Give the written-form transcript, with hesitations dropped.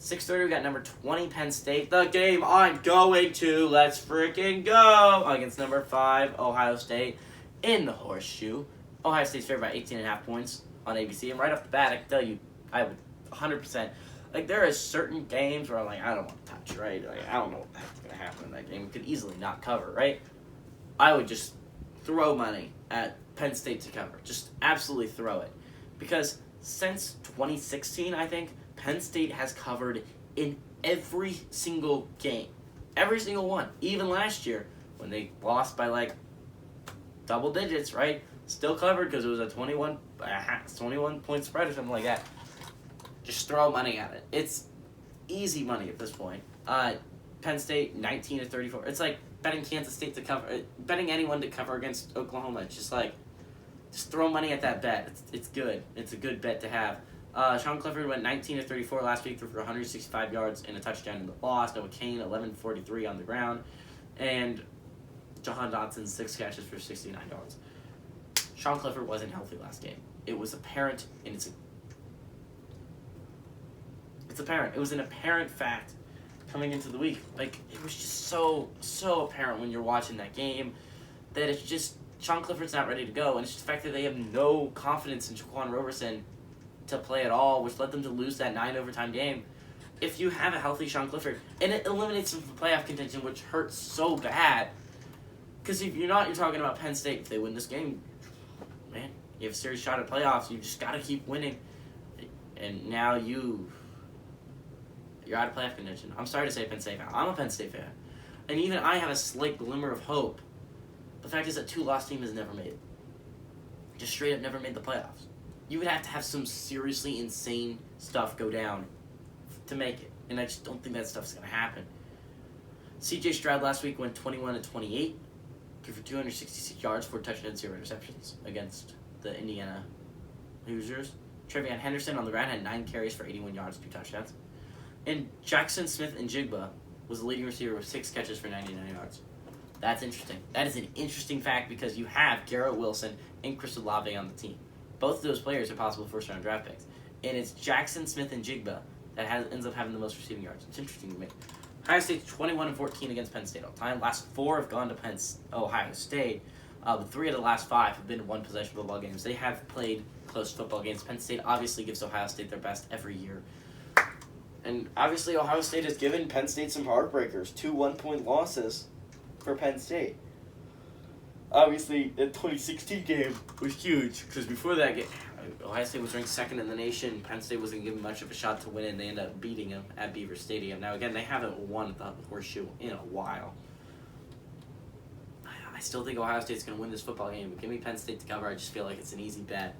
6:30, we got number 20 Penn State. The game I'm going to. Let's freaking go against number 5 Ohio State in the Horseshoe. Ohio State's favored by 18.5 points on ABC. And right off the bat, I can tell you, I would 100%. Like, there are certain games where I'm like, I don't want to touch, right? Like, I don't know what the heck's going to happen in that game. We could easily not cover, right? I would just throw money at Penn State to cover. Just absolutely throw it. Because since 2016, I think, Penn State has covered in every single game. Every single one. Even last year, when they lost by, like, double digits, right? Still covered because it was a 21 point spread or something like that. Just throw money at it. It's easy money at this point. Penn State, 19-34. It's like betting Kansas State to cover, betting anyone to cover against Oklahoma. It's just like, just throw money at that bet. It's good. It's a good bet to have. Sean Clifford went 19-34 last week, threw for 165 yards and a touchdown in the loss. Noah Kane, 11-43 on the ground. And Jahan Dotson, 6 catches for 69 yards. Sean Clifford wasn't healthy last game. It was apparent, and it's apparent. It was an apparent fact coming into the week. Like, it was just so apparent when you're watching that game that it's just Sean Clifford's not ready to go, and it's just the fact that they have no confidence in Jaquan Roberson to play at all, which led them to lose that 9 overtime game. If you have a healthy Sean Clifford, and it eliminates them from playoff contention, which hurts so bad, because if you're not, you're talking about Penn State. If they win this game, man, you have a serious shot at playoffs. You just got to keep winning, and now you're out of playoff contention. I'm sorry to say Penn State fan. I'm a Penn State fan, and even I have a slight glimmer of hope. The fact is that 2-loss team has never made it. Just straight up never made the playoffs. You would have to have some seriously insane stuff go down to make it. And I just don't think that stuff's going to happen. C.J. Stroud last week went 21-28, threw for 266 yards, 4 touchdowns, 0 interceptions against the Indiana Hoosiers. Trevion Henderson on the ground had 9 carries for 81 yards, 2 touchdowns. And Jackson Smith-Njigba was the leading receiver with 6 catches for 99 yards. That's interesting. That is an interesting fact because you have Garrett Wilson and Chris Olave on the team. Both of those players are possible first-round draft picks. And it's Jackson Smith-Njigba that ends up having the most receiving yards. It's interesting to me. Ohio State's 21-14 against Penn State all time. Last 4 have gone to Ohio State. But 3 of the last 5 have been one-possession football games. They have played close football games. Penn State obviously gives Ohio State their best every year. And obviously Ohio State has given Penn State some heartbreakers. 2 one-point losses for Penn State. Obviously, the 2016 game was huge because before that game, Ohio State was ranked 2nd in the nation. Penn State wasn't given much of a shot to win it, and they ended up beating them at Beaver Stadium. Now, again, they haven't won at the Horseshoe in a while. I still think Ohio State's going to win this football game. Give me Penn State to cover. I just feel like it's an easy bet.